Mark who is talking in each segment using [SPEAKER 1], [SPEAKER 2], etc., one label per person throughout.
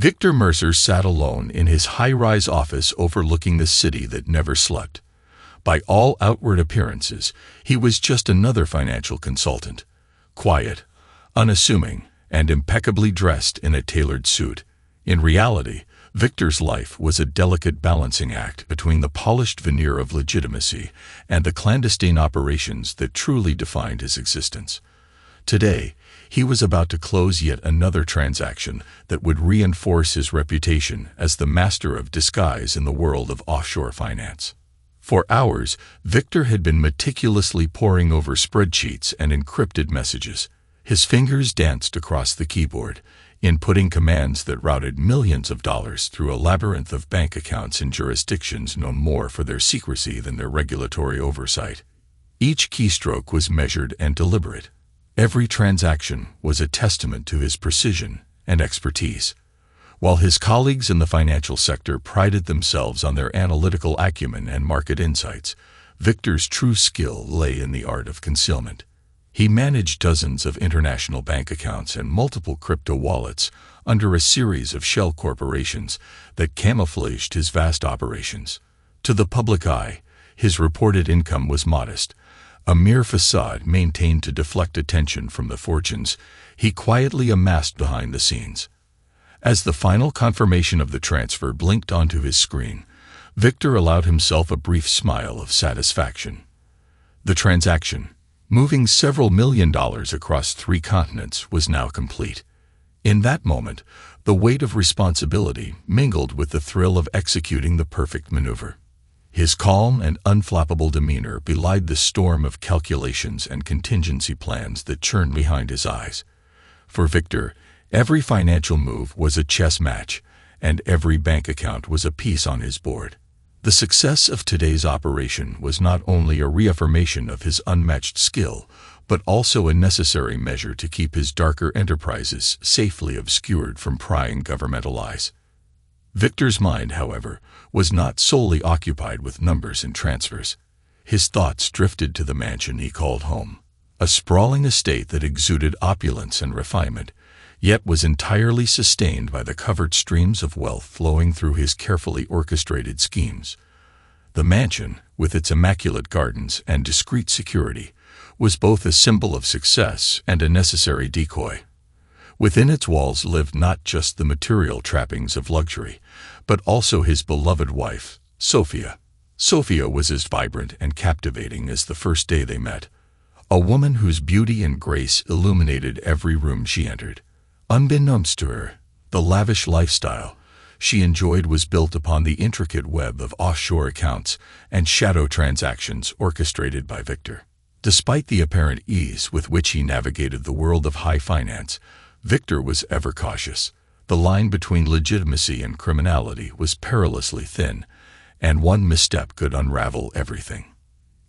[SPEAKER 1] Victor Mercer sat alone in his high-rise office overlooking the city that never slept. By all outward appearances, he was just another financial consultant, quiet, unassuming, and impeccably dressed in a tailored suit. In reality, Victor's life was a delicate balancing act between the polished veneer of legitimacy and the clandestine operations that truly defined his existence. Today, he was about to close yet another transaction that would reinforce his reputation as the master of disguise in the world of offshore finance. For hours, Victor had been meticulously poring over spreadsheets and encrypted messages. His fingers danced across the keyboard, inputting commands that routed millions of dollars through a labyrinth of bank accounts in jurisdictions known more for their secrecy than their regulatory oversight. Each keystroke was measured and deliberate. Every transaction was a testament to his precision and expertise. While his colleagues in the financial sector prided themselves on their analytical acumen and market insights, Victor's true skill lay in the art of concealment. He managed dozens of international bank accounts and multiple crypto wallets under a series of shell corporations that camouflaged his vast operations. To the public eye, his reported income was modest, a mere facade maintained to deflect attention from the fortunes he quietly amassed behind the scenes. As the final confirmation of the transfer blinked onto his screen, Victor allowed himself a brief smile of satisfaction. The transaction, moving several $1 million across 3 continents, was now complete. In that moment, the weight of responsibility mingled with the thrill of executing the perfect maneuver. His calm and unflappable demeanor belied the storm of calculations and contingency plans that churned behind his eyes. For Victor, every financial move was a chess match, and every bank account was a piece on his board. The success of today's operation was not only a reaffirmation of his unmatched skill, but also a necessary measure to keep his darker enterprises safely obscured from prying governmental eyes. Victor's mind, however, was not solely occupied with numbers and transfers. His thoughts drifted to the mansion he called home, a sprawling estate that exuded opulence and refinement, yet was entirely sustained by the covert streams of wealth flowing through his carefully orchestrated schemes. The mansion, with its immaculate gardens and discreet security, was both a symbol of success and a necessary decoy. Within its walls lived not just the material trappings of luxury, but also his beloved wife, Sophia. Sophia was as vibrant and captivating as the first day they met, a woman whose beauty and grace illuminated every room she entered. Unbeknownst to her, the lavish lifestyle she enjoyed was built upon the intricate web of offshore accounts and shadow transactions orchestrated by Victor. Despite the apparent ease with which he navigated the world of high finance, Victor was ever cautious. The line between legitimacy and criminality was perilously thin, and one misstep could unravel everything.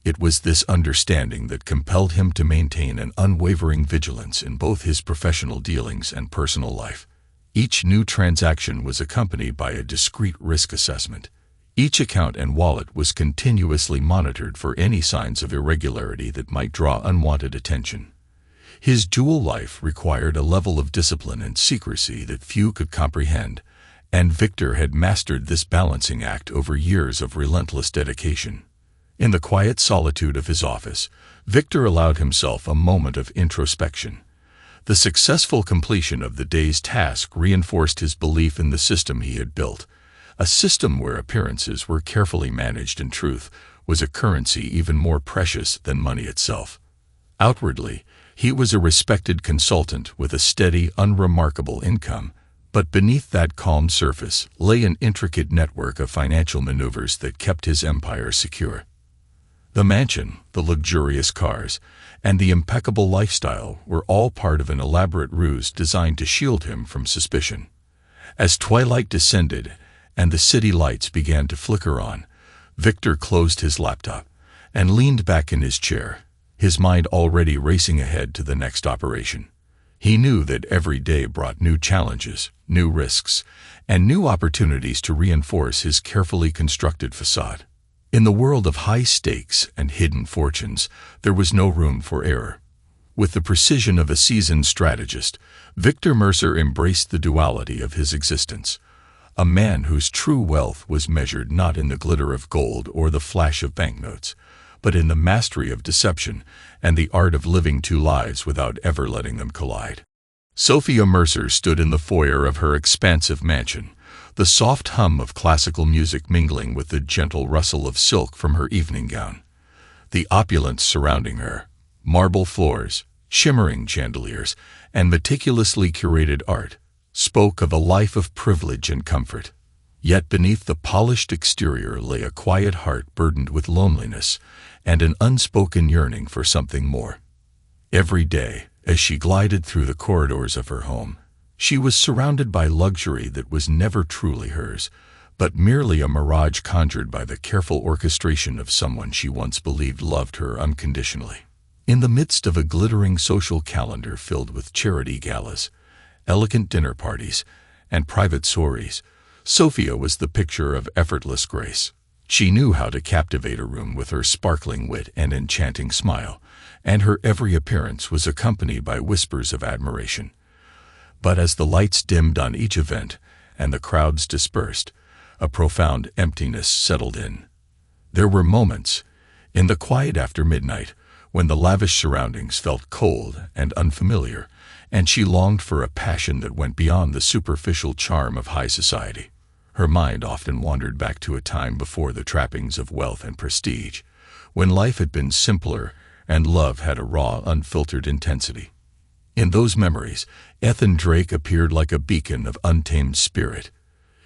[SPEAKER 1] It was this understanding that compelled him to maintain an unwavering vigilance in both his professional dealings and personal life. Each new transaction was accompanied by a discreet risk assessment. Each account and wallet was continuously monitored for any signs of irregularity that might draw unwanted attention. His dual life required a level of discipline and secrecy that few could comprehend, and Victor had mastered this balancing act over years of relentless dedication. In the quiet solitude of his office, Victor allowed himself a moment of introspection. The successful completion of the day's task reinforced his belief in the system he had built. A system where appearances were carefully managed and truth was a currency even more precious than money itself. Outwardly, he was a respected consultant with a steady, unremarkable income, but beneath that calm surface lay an intricate network of financial maneuvers that kept his empire secure. The mansion, the luxurious cars, and the impeccable lifestyle were all part of an elaborate ruse designed to shield him from suspicion. As twilight descended and the city lights began to flicker on, Victor closed his laptop and leaned back in his chair, his mind already racing ahead to the next operation. He knew that every day brought new challenges, new risks, and new opportunities to reinforce his carefully constructed facade. In the world of high stakes and hidden fortunes, there was no room for error. With the precision of a seasoned strategist, Victor Mercer embraced the duality of his existence, a man whose true wealth was measured not in the glitter of gold or the flash of banknotes, but in the mastery of deception and the art of living two lives without ever letting them collide. Sophia Mercer stood in the foyer of her expansive mansion, the soft hum of classical music mingling with the gentle rustle of silk from her evening gown. The opulence surrounding her, marble floors, shimmering chandeliers, and meticulously curated art, spoke of a life of privilege and comfort. Yet beneath the polished exterior lay a quiet heart burdened with loneliness and an unspoken yearning for something more. Every day, as she glided through the corridors of her home, she was surrounded by luxury that was never truly hers, but merely a mirage conjured by the careful orchestration of someone she once believed loved her unconditionally. In the midst of a glittering social calendar filled with charity galas, elegant dinner parties, and private soirees, Sophia was the picture of effortless grace. She knew how to captivate a room with her sparkling wit and enchanting smile, and her every appearance was accompanied by whispers of admiration. But as the lights dimmed on each event and the crowds dispersed, a profound emptiness settled in. There were moments, in the quiet after midnight, when the lavish surroundings felt cold and unfamiliar, and she longed for a passion that went beyond the superficial charm of high society. Her mind often wandered back to a time before the trappings of wealth and prestige, when life had been simpler and love had a raw, unfiltered intensity. In those memories, Ethan Drake appeared like a beacon of untamed spirit.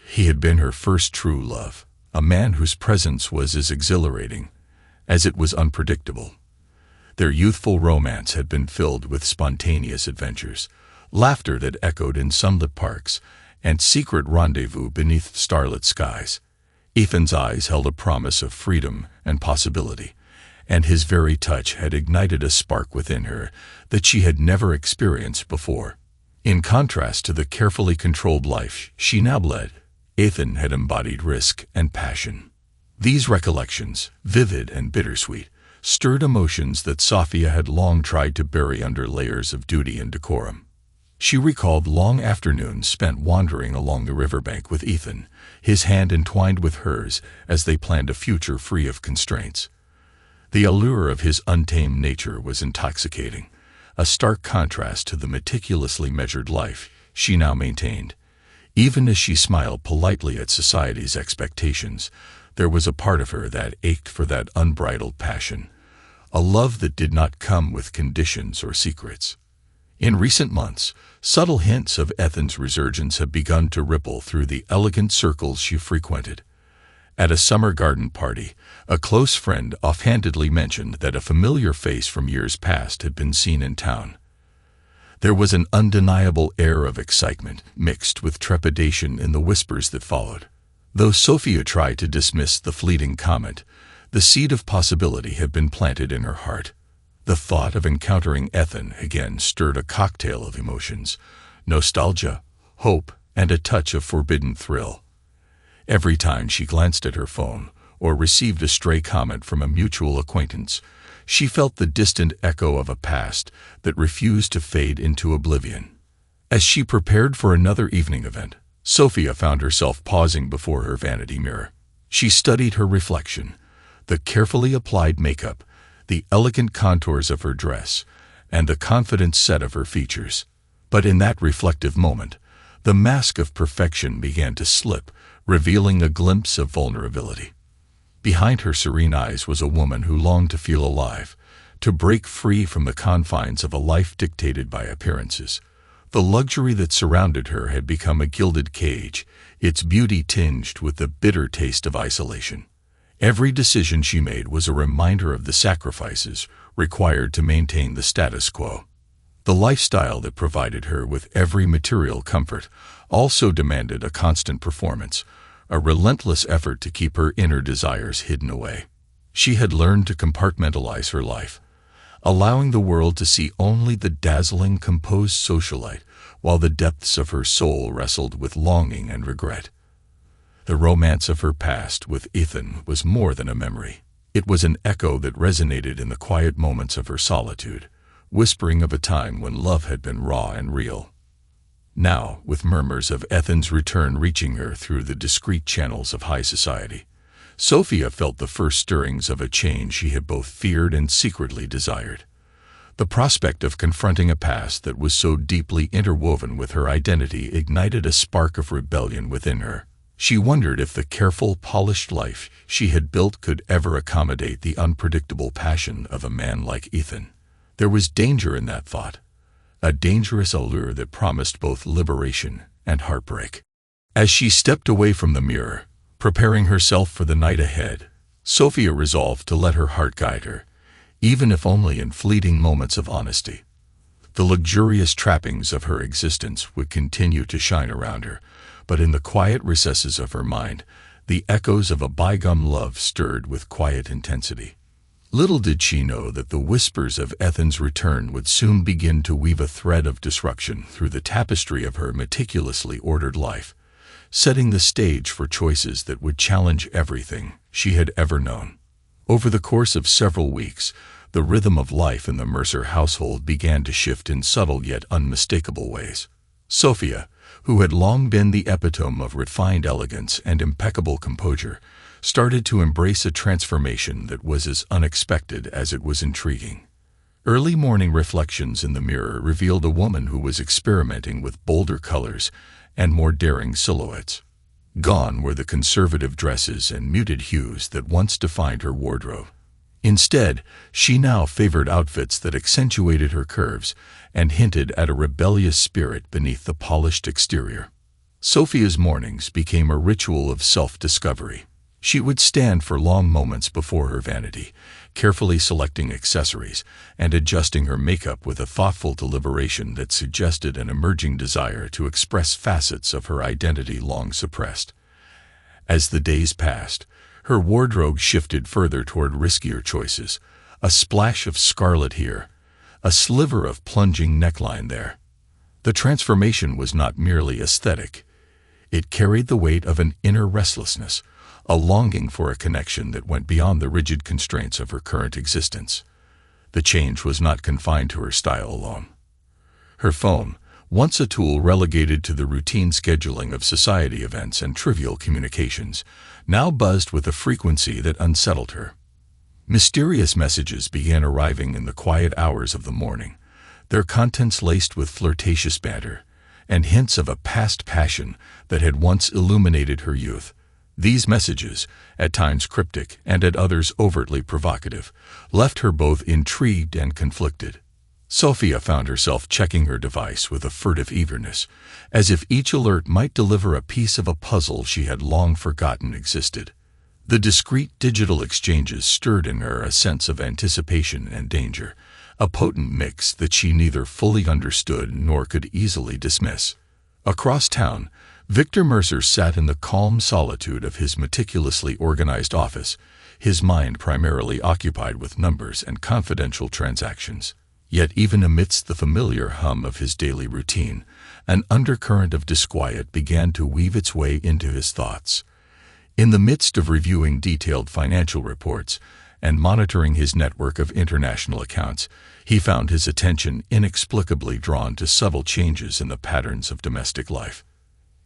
[SPEAKER 1] He had been her first true love, a man whose presence was as exhilarating as it was unpredictable. Their youthful romance had been filled with spontaneous adventures, laughter that echoed in sunlit parks, and secret rendezvous beneath starlit skies. Ethan's eyes held a promise of freedom and possibility, and his very touch had ignited a spark within her that she had never experienced before. In contrast to the carefully controlled life she now led, Ethan had embodied risk and passion. These recollections, vivid and bittersweet, stirred emotions that Sophia had long tried to bury under layers of duty and decorum. She recalled long afternoons spent wandering along the riverbank with Ethan, his hand entwined with hers as they planned a future free of constraints. The allure of his untamed nature was intoxicating, a stark contrast to the meticulously measured life she now maintained. Even as she smiled politely at society's expectations, there was a part of her that ached for that unbridled passion, a love that did not come with conditions or secrets. In recent months, subtle hints of Ethan's resurgence have begun to ripple through the elegant circles she frequented. At a summer garden party, a close friend offhandedly mentioned that a familiar face from years past had been seen in town. There was an undeniable air of excitement mixed with trepidation in the whispers that followed. Though Sophia tried to dismiss the fleeting comment, the seed of possibility had been planted in her heart. The thought of encountering Ethan again stirred a cocktail of emotions: nostalgia, hope, and a touch of forbidden thrill. Every time she glanced at her phone or received a stray comment from a mutual acquaintance, she felt the distant echo of a past that refused to fade into oblivion. As she prepared for another evening event, Sophia found herself pausing before her vanity mirror. She studied her reflection, the carefully applied makeup, the elegant contours of her dress, and the confident set of her features. But in that reflective moment, the mask of perfection began to slip, revealing a glimpse of vulnerability. Behind her serene eyes was a woman who longed to feel alive, to break free from the confines of a life dictated by appearances. The luxury that surrounded her had become a gilded cage, its beauty tinged with the bitter taste of isolation. Every decision she made was a reminder of the sacrifices required to maintain the status quo. The lifestyle that provided her with every material comfort also demanded a constant performance, a relentless effort to keep her inner desires hidden away. She had learned to compartmentalize her life, allowing the world to see only the dazzling, composed socialite, while the depths of her soul wrestled with longing and regret. The romance of her past with Ethan was more than a memory. It was an echo that resonated in the quiet moments of her solitude, whispering of a time when love had been raw and real. now with murmurs of Ethan's return reaching her through the discreet channels of high society. Sophia felt the first stirrings of a change she had both feared and secretly desired. The prospect of confronting a past that was so deeply interwoven with her identity ignited a spark of rebellion within her. She wondered if the careful, polished life she had built could ever accommodate the unpredictable passion of a man like Ethan. There was danger in that thought, a dangerous allure that promised both liberation and heartbreak. As she stepped away from the mirror, preparing herself for the night ahead, Sophia resolved to let her heart guide her, even if only in fleeting moments of honesty. The luxurious trappings of her existence would continue to shine around her, but in the quiet recesses of her mind, the echoes of a bygone love stirred with quiet intensity. Little did she know that the whispers of Ethan's return would soon begin to weave a thread of disruption through the tapestry of her meticulously ordered life, setting the stage for choices that would challenge everything she had ever known. Over the course of several weeks, the rhythm of life in the Mercer household began to shift in subtle yet unmistakable ways. Sophia, who had long been the epitome of refined elegance and impeccable composure, started to embrace a transformation that was as unexpected as it was intriguing. Early morning reflections in the mirror revealed a woman who was experimenting with bolder colors and more daring silhouettes. Gone were the conservative dresses and muted hues that once defined her wardrobe. Instead, she now favored outfits that accentuated her curves and hinted at a rebellious spirit beneath the polished exterior. Sophia's mornings became a ritual of self-discovery. She would stand for long moments before her vanity, carefully selecting accessories and adjusting her makeup with a thoughtful deliberation that suggested an emerging desire to express facets of her identity long suppressed. As the days passed, her wardrobe shifted further toward riskier choices, a splash of scarlet here, a sliver of plunging neckline there. The transformation was not merely aesthetic. It carried the weight of an inner restlessness, a longing for a connection that went beyond the rigid constraints of her current existence. The change was not confined to her style alone. Her phone, once a tool relegated to the routine scheduling of society events and trivial communications, now buzzed with a frequency that unsettled her. Mysterious messages began arriving in the quiet hours of the morning, their contents laced with flirtatious banter and hints of a past passion that had once illuminated her youth. These messages, at times cryptic and at others overtly provocative, left her both intrigued and conflicted. Sophia found herself checking her device with a furtive eagerness, as if each alert might deliver a piece of a puzzle she had long forgotten existed. The discreet digital exchanges stirred in her a sense of anticipation and danger, a potent mix that she neither fully understood nor could easily dismiss. Across town, Victor Mercer sat in the calm solitude of his meticulously organized office, his mind primarily occupied with numbers and confidential transactions. Yet even amidst the familiar hum of his daily routine, an undercurrent of disquiet began to weave its way into his thoughts. In the midst of reviewing detailed financial reports and monitoring his network of international accounts, he found his attention inexplicably drawn to subtle changes in the patterns of domestic life.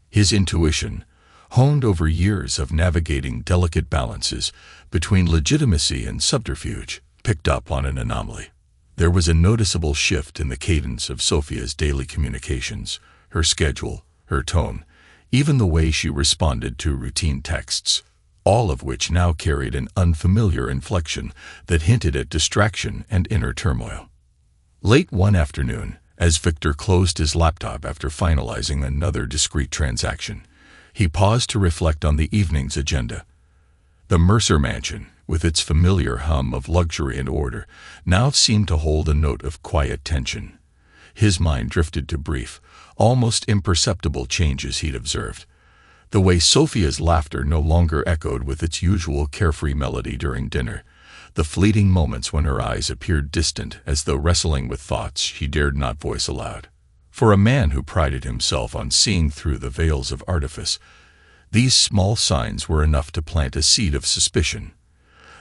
[SPEAKER 1] His intuition, honed over years of navigating delicate balances between legitimacy and subterfuge, picked up on an anomaly. There was a noticeable shift in the cadence of Sophia's daily communications, her schedule, her tone, even the way she responded to routine texts, all of which now carried an unfamiliar inflection that hinted at distraction and inner turmoil. Late one afternoon, as Victor closed his laptop after finalizing another discrete transaction, he paused to reflect on the evening's agenda. The Mercer mansion, with its familiar hum of luxury and order, now seemed to hold a note of quiet tension. His mind drifted to brief, almost imperceptible changes he'd observed. The way Sophia's laughter no longer echoed with its usual carefree melody during dinner, the fleeting moments when her eyes appeared distant as though wrestling with thoughts she dared not voice aloud. For a man who prided himself on seeing through the veils of artifice, these small signs were enough to plant a seed of suspicion.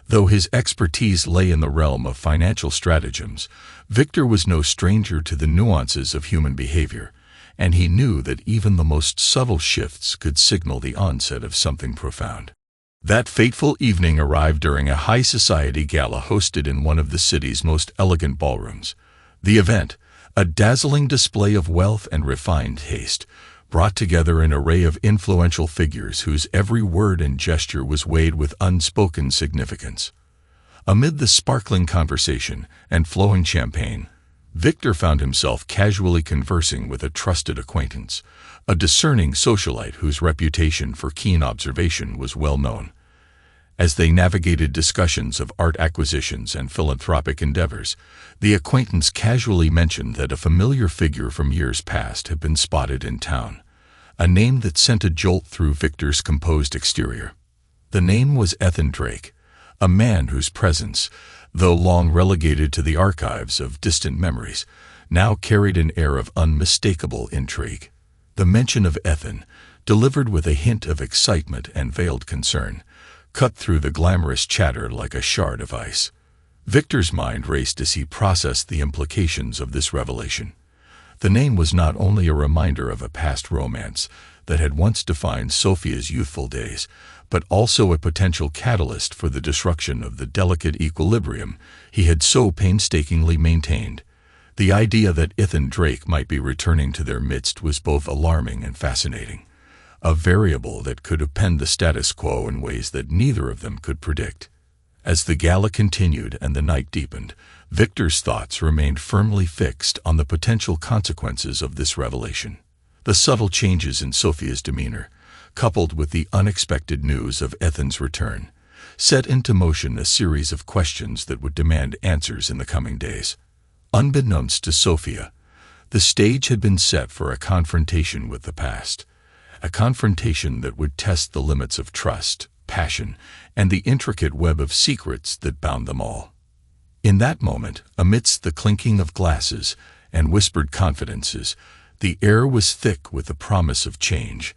[SPEAKER 1] Though his expertise lay in the realm of financial stratagems, Victor was no stranger to the nuances of human behavior, and he knew that even the most subtle shifts could signal the onset of something profound. That fateful evening arrived during a high society gala hosted in one of the city's most elegant ballrooms. The event, a dazzling display of wealth and refined taste, brought together an array of influential figures whose every word and gesture was weighed with unspoken significance. Amid the sparkling conversation and flowing champagne, Victor found himself casually conversing with a trusted acquaintance, a discerning socialite whose reputation for keen observation was well known. As they navigated discussions of art acquisitions and philanthropic endeavors, the acquaintance casually mentioned that a familiar figure from years past had been spotted in town, a name that sent a jolt through Victor's composed exterior. The name was Ethan Drake, a man whose presence, though long relegated to the archives of distant memories, now carried an air of unmistakable intrigue. The mention of Ethan, delivered with a hint of excitement and veiled concern, cut through the glamorous chatter like a shard of ice. Victor's mind raced as he processed the implications of this revelation. The name was not only a reminder of a past romance that had once defined Sophia's youthful days, but also a potential catalyst for the destruction of the delicate equilibrium he had so painstakingly maintained. The idea that Ethan Drake might be returning to their midst was both alarming and fascinating, a variable that could upend the status quo in ways that neither of them could predict. As the gala continued and the night deepened, Victor's thoughts remained firmly fixed on the potential consequences of this revelation. The subtle changes in Sophia's demeanor, coupled with the unexpected news of Ethan's return, set into motion a series of questions that would demand answers in the coming days. Unbeknownst to Sophia, the stage had been set for a confrontation with the past, a confrontation that would test the limits of trust, passion, and the intricate web of secrets that bound them all. In that moment, amidst the clinking of glasses and whispered confidences, the air was thick with the promise of change,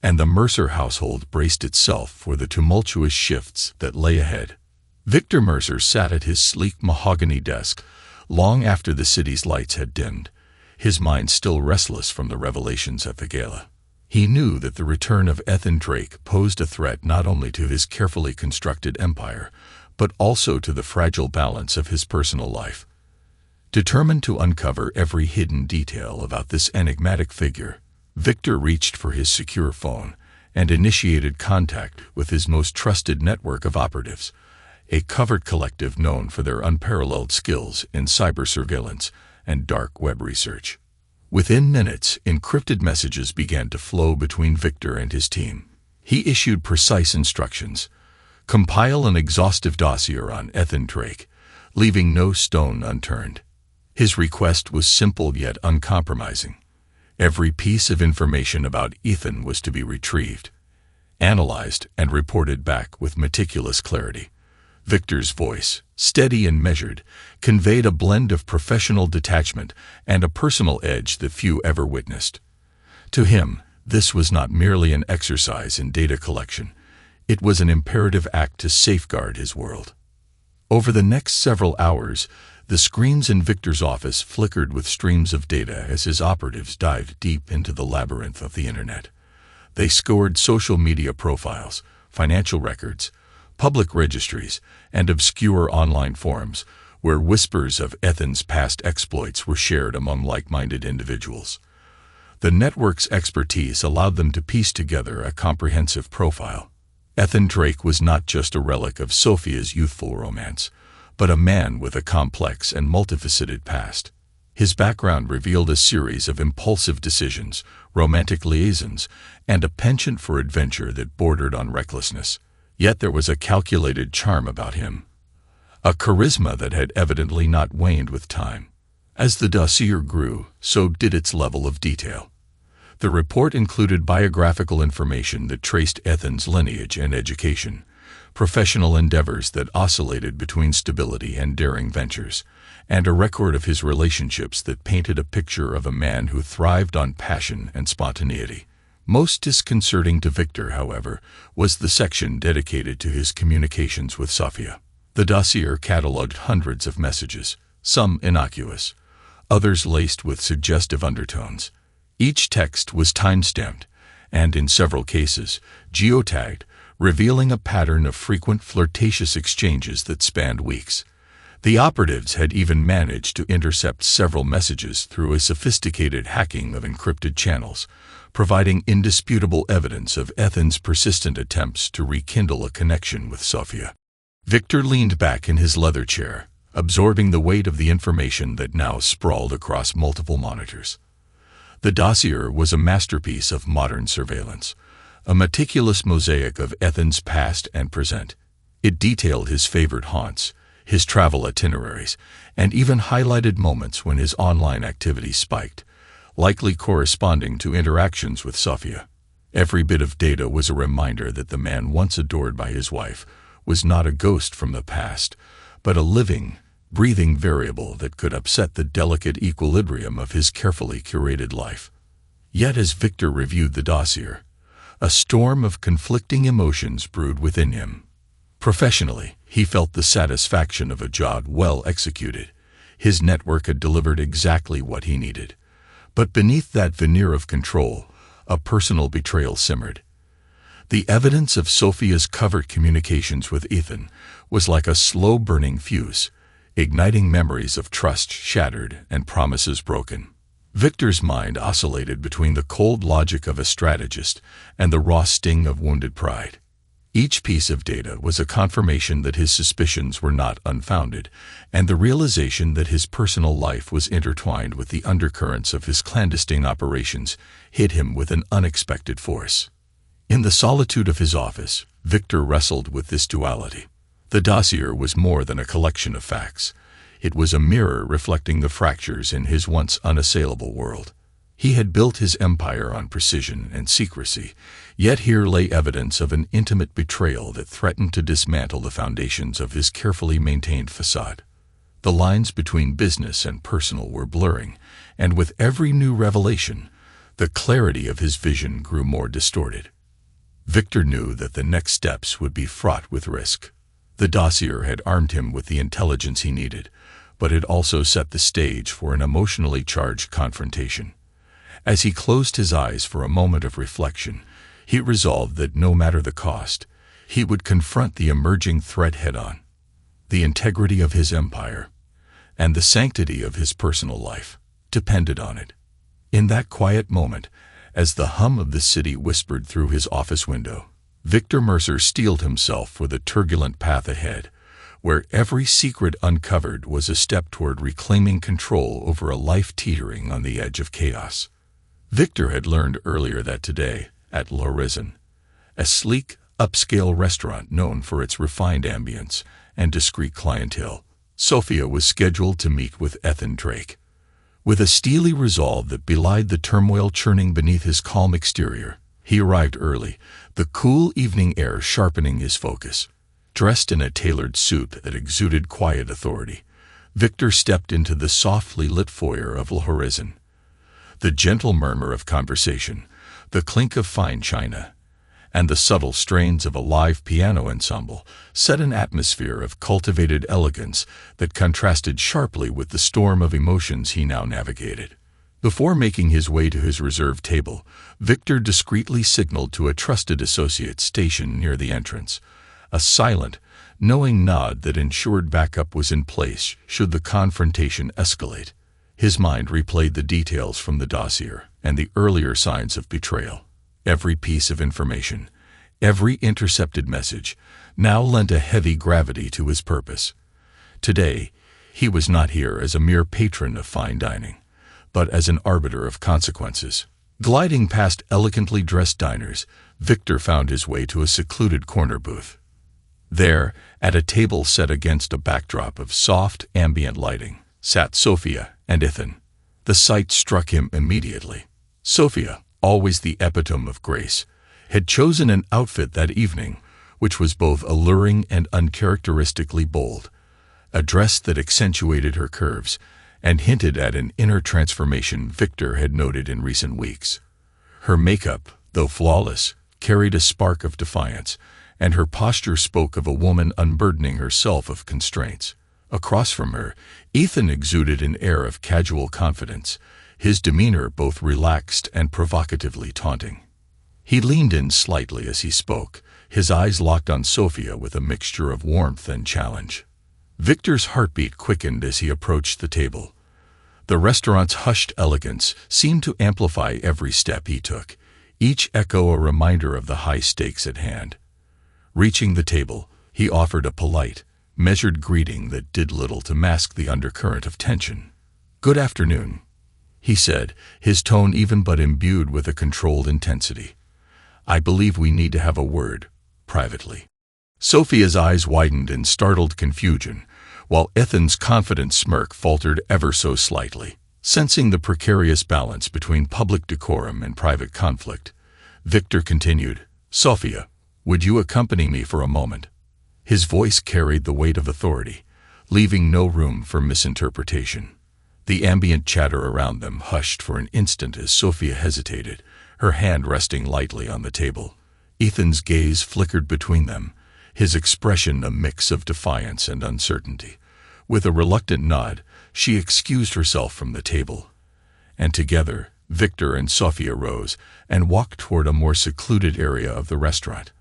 [SPEAKER 1] and the Mercer household braced itself for the tumultuous shifts that lay ahead. Victor Mercer sat at his sleek mahogany desk long after the city's lights had dimmed, his mind still restless from the revelations at the gala. He knew that the return of Ethan Drake posed a threat not only to his carefully constructed empire, but also to the fragile balance of his personal life. Determined to uncover every hidden detail about this enigmatic figure, Victor reached for his secure phone and initiated contact with his most trusted network of operatives, a covert collective known for their unparalleled skills in cyber surveillance and dark web research. Within minutes, encrypted messages began to flow between Victor and his team. He issued precise instructions: compile an exhaustive dossier on Ethan Drake, leaving no stone unturned. His request was simple yet uncompromising. Every piece of information about Ethan was to be retrieved, analyzed, and reported back with meticulous clarity. Victor's voice, steady and measured, conveyed a blend of professional detachment and a personal edge that few ever witnessed. To him, this was not merely an exercise in data collection. It was an imperative act to safeguard his world. Over the next several hours, the screens in Victor's office flickered with streams of data as his operatives dived deep into the labyrinth of the internet. They scoured social media profiles, financial records, public registries, and obscure online forums where whispers of Ethan's past exploits were shared among like-minded individuals. The network's expertise allowed them to piece together a comprehensive profile. Ethan Drake was not just a relic of Sophia's youthful romance, but a man with a complex and multifaceted past. His background revealed a series of impulsive decisions, romantic liaisons, and a penchant for adventure that bordered on recklessness. Yet there was a calculated charm about him, a charisma that had evidently not waned with time. As the dossier grew, so did its level of detail. The report included biographical information that traced Ethan's lineage and education, professional endeavors that oscillated between stability and daring ventures, and a record of his relationships that painted a picture of a man who thrived on passion and spontaneity. Most disconcerting to Victor, however, was the section dedicated to his communications with Sophia. The dossier cataloged hundreds of messages, some innocuous, others laced with suggestive undertones. Each text was time-stamped, and in several cases, geotagged, revealing a pattern of frequent flirtatious exchanges that spanned weeks. The operatives had even managed to intercept several messages through a sophisticated hacking of encrypted channels, providing indisputable evidence of Ethan's persistent attempts to rekindle a connection with Sophia. Victor leaned back in his leather chair, absorbing the weight of the information that now sprawled across multiple monitors. The dossier was a masterpiece of modern surveillance, a meticulous mosaic of Ethan's past and present. It detailed his favorite haunts, his travel itineraries, and even highlighted moments when his online activity spiked, likely corresponding to interactions with Sophia. Every bit of data was a reminder that the man once adored by his wife was not a ghost from the past, but a living, breathing variable that could upset the delicate equilibrium of his carefully curated life. Yet as Victor reviewed the dossier, a storm of conflicting emotions brewed within him. Professionally, he felt the satisfaction of a job well executed. His network had delivered exactly what he needed. But beneath that veneer of control, a personal betrayal simmered. The evidence of Sophia's covert communications with Ethan was like a slow-burning fuse, igniting memories of trust shattered and promises broken. Victor's mind oscillated between the cold logic of a strategist and the raw sting of wounded pride. Each piece of data was a confirmation that his suspicions were not unfounded, and the realization that his personal life was intertwined with the undercurrents of his clandestine operations hit him with an unexpected force. In the solitude of his office, Victor wrestled with this duality. The dossier was more than a collection of facts. It was a mirror reflecting the fractures in his once unassailable world. He had built his empire on precision and secrecy, yet here lay evidence of an intimate betrayal that threatened to dismantle the foundations of his carefully maintained facade. The lines between business and personal were blurring, and with every new revelation, the clarity of his vision grew more distorted. Victor knew that the next steps would be fraught with risk. The dossier had armed him with the intelligence he needed, but it also set the stage for an emotionally charged confrontation. As he closed his eyes for a moment of reflection, he resolved that no matter the cost, he would confront the emerging threat head-on. The integrity of his empire and the sanctity of his personal life depended on it. In that quiet moment, as the hum of the city whispered through his office window, Victor Mercer steeled himself for the turbulent path ahead, where every secret uncovered was a step toward reclaiming control over a life teetering on the edge of chaos. Victor had learned earlier that today, at L'Horizon, a sleek, upscale restaurant known for its refined ambience and discreet clientele, Sophia was scheduled to meet with Ethan Drake. With a steely resolve that belied the turmoil churning beneath his calm exterior, he arrived early, the cool evening air sharpening his focus. Dressed in a tailored suit that exuded quiet authority, Victor stepped into the softly lit foyer of L'Horizon. The gentle murmur of conversation, the clink of fine china, and the subtle strains of a live piano ensemble set an atmosphere of cultivated elegance that contrasted sharply with the storm of emotions he now navigated. Before making his way to his reserved table, Victor discreetly signaled to a trusted associate stationed near the entrance. A silent, knowing nod that ensured backup was in place should the confrontation escalate. His mind replayed the details from the dossier and the earlier signs of betrayal. Every piece of information, every intercepted message, now lent a heavy gravity to his purpose. Today, he was not here as a mere patron of fine dining, but as an arbiter of consequences. Gliding past elegantly dressed diners, Victor found his way to a secluded corner booth. There, at a table set against a backdrop of soft, ambient lighting, sat Sophia and Ethan. The sight struck him immediately. Sophia, always the epitome of grace, had chosen an outfit that evening which was both alluring and uncharacteristically bold, a dress that accentuated her curves and hinted at an inner transformation Victor had noted in recent weeks. Her makeup, though flawless, carried a spark of defiance, and her posture spoke of a woman unburdening herself of constraints. Across from her, Ethan exuded an air of casual confidence, his demeanor both relaxed and provocatively taunting. He leaned in slightly as he spoke, his eyes locked on Sophia with a mixture of warmth and challenge. Victor's heartbeat quickened as he approached the table. The restaurant's hushed elegance seemed to amplify every step he took, each echo a reminder of the high stakes at hand. Reaching the table, he offered a polite, measured greeting that did little to mask the undercurrent of tension. "Good afternoon," he said, his tone even but imbued with a controlled intensity. "I believe we need to have a word, privately." Sophia's eyes widened in startled confusion, while Ethan's confident smirk faltered ever so slightly. Sensing the precarious balance between public decorum and private conflict, Victor continued, "Sophia, would you accompany me for a moment?" His voice carried the weight of authority, leaving no room for misinterpretation. The ambient chatter around them hushed for an instant as Sophia hesitated, her hand resting lightly on the table. Ethan's gaze flickered between them, his expression a mix of defiance and uncertainty. With a reluctant nod, she excused herself from the table, and together, Victor and Sophia rose and walked toward a more secluded area of the restaurant.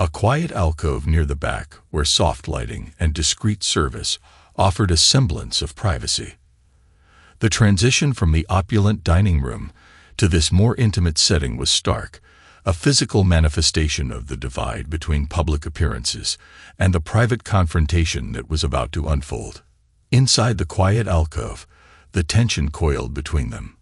[SPEAKER 1] A quiet alcove near the back, where soft lighting and discreet service offered a semblance of privacy. The transition from the opulent dining room to this more intimate setting was stark, a physical manifestation of the divide between public appearances and the private confrontation that was about to unfold. Inside the quiet alcove, the tension coiled between them.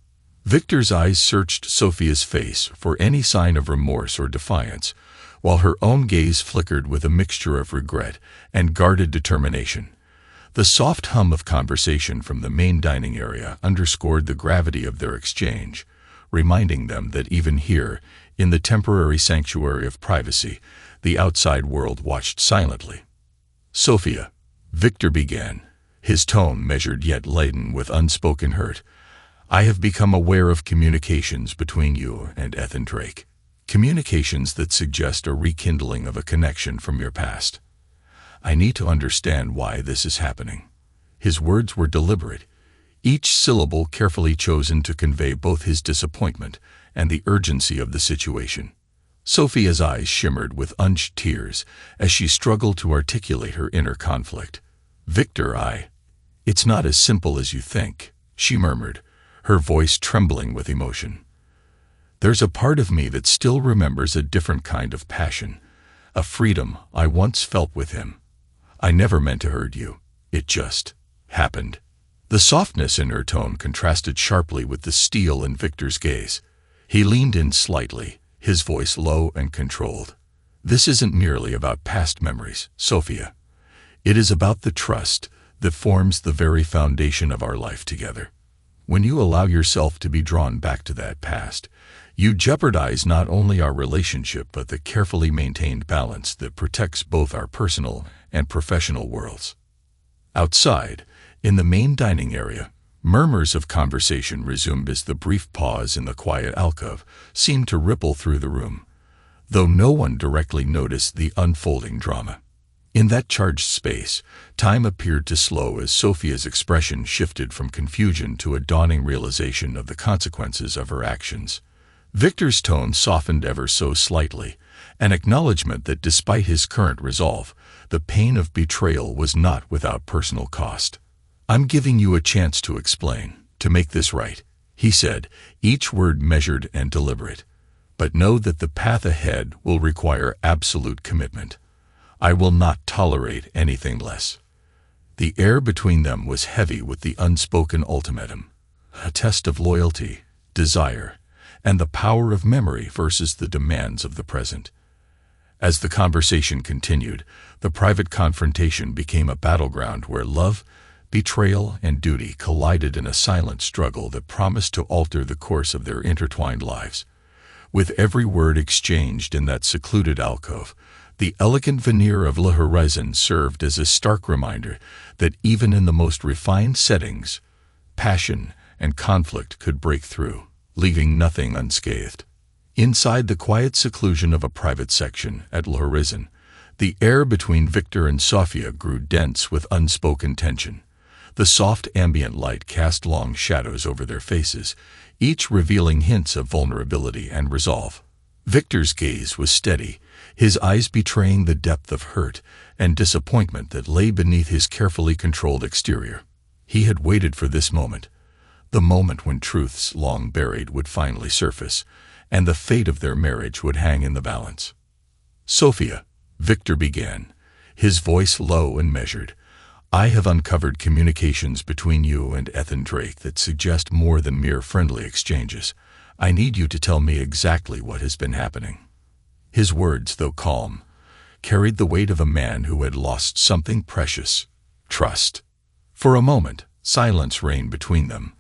[SPEAKER 1] Victor's eyes searched Sophia's face for any sign of remorse or defiance, while her own gaze flickered with a mixture of regret and guarded determination. The soft hum of conversation from the main dining area underscored the gravity of their exchange, reminding them that even here, in the temporary sanctuary of privacy, the outside world watched silently. "Sophia," Victor began, his tone measured yet laden with unspoken hurt, "I have become aware of communications between you and Ethan Drake. Communications that suggest a rekindling of a connection from your past. I need to understand why this is happening." His words were deliberate, each syllable carefully chosen to convey both his disappointment and the urgency of the situation. Sophia's eyes shimmered with unshed tears as she struggled to articulate her inner conflict. "Victor, it's not as simple as you think," she murmured, her voice trembling with emotion. "There's a part of me that still remembers a different kind of passion, a freedom I once felt with him. I never meant to hurt you. It just happened." The softness in her tone contrasted sharply with the steel in Victor's gaze. He leaned in slightly, his voice low and controlled. "This isn't merely about past memories, Sophia. It is about the trust that forms the very foundation of our life together. When you allow yourself to be drawn back to that past, you jeopardize not only our relationship but the carefully maintained balance that protects both our personal and professional worlds." Outside, in the main dining area, murmurs of conversation resumed as the brief pause in the quiet alcove seemed to ripple through the room, though no one directly noticed the unfolding drama. In that charged space, time appeared to slow as Sophia's expression shifted from confusion to a dawning realization of the consequences of her actions. Victor's tone softened ever so slightly, an acknowledgement that despite his current resolve, the pain of betrayal was not without personal cost. "I'm giving you a chance to explain, to make this right," he said, each word measured and deliberate. "But know that the path ahead will require absolute commitment. I will not tolerate anything less." The air between them was heavy with the unspoken ultimatum, a test of loyalty, desire, and the power of memory versus the demands of the present. As the conversation continued, the private confrontation became a battleground where love, betrayal, and duty collided in a silent struggle that promised to alter the course of their intertwined lives. With every word exchanged in that secluded alcove, the elegant veneer of Le Horizon served as a stark reminder that even in the most refined settings, passion and conflict could break through, leaving nothing unscathed. Inside the quiet seclusion of a private section at Le Horizon, the air between Victor and Sophia grew dense with unspoken tension. The soft ambient light cast long shadows over their faces, each revealing hints of vulnerability and resolve. Victor's gaze was steady, his eyes betraying the depth of hurt and disappointment that lay beneath his carefully controlled exterior. He had waited for this moment, the moment when truths long buried would finally surface, and the fate of their marriage would hang in the balance. "Sophia," Victor began, his voice low and measured, "I have uncovered communications between you and Ethan Drake that suggest more than mere friendly exchanges. I need you to tell me exactly what has been happening." His words, though calm, carried the weight of a man who had lost something precious: trust. For a moment, silence reigned between them,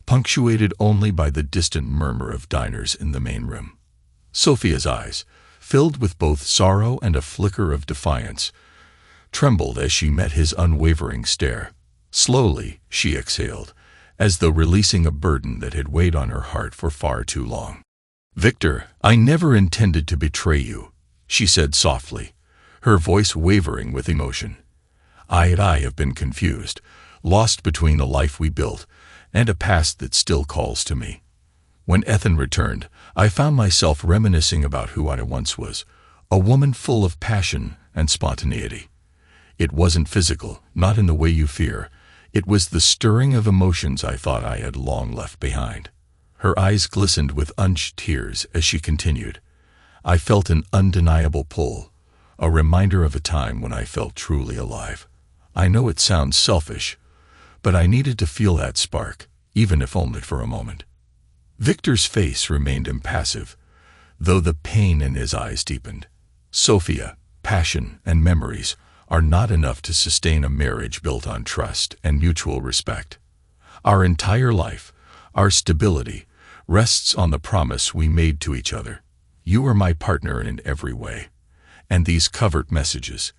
[SPEAKER 1] punctuated only by the distant murmur of diners in the main room. Sophia's eyes, filled with both sorrow and a flicker of defiance, trembled as she met his unwavering stare. Slowly, she exhaled, as though releasing a burden that had weighed on her heart for far too long. "Victor, I never intended to betray you," she said softly, her voice wavering with emotion. I have been confused, lost between a life we built and a past that still calls to me. When Ethan returned, I found myself reminiscing about who I once was, a woman full of passion and spontaneity. It wasn't physical, not in the way you fear. It was the stirring of emotions I thought I had long left behind. Her eyes glistened with unshed tears as she continued. I felt an undeniable pull, a reminder of a time when I felt truly alive. I know it sounds selfish, but I needed to feel that spark, even if only for a moment. Victor's face remained impassive, though the pain in his eyes deepened. "Sophia, passion and memories are not enough to sustain a marriage built on trust and mutual respect. Our entire life, our stability, rests on the promise we made to each other. You are my partner in every way. And these covert messages,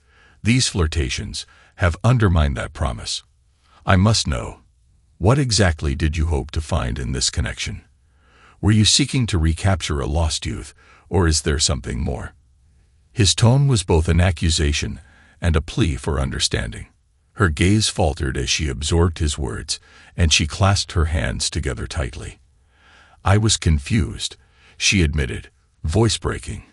[SPEAKER 1] these flirtations, have undermined that promise. I must know, what exactly did you hope to find in this connection? Were you seeking to recapture a lost youth, or is there something more?" His tone was both an accusation and a plea for understanding. Her gaze faltered as she absorbed his words, and she clasped her hands together tightly. "I was confused," she admitted, voice breaking.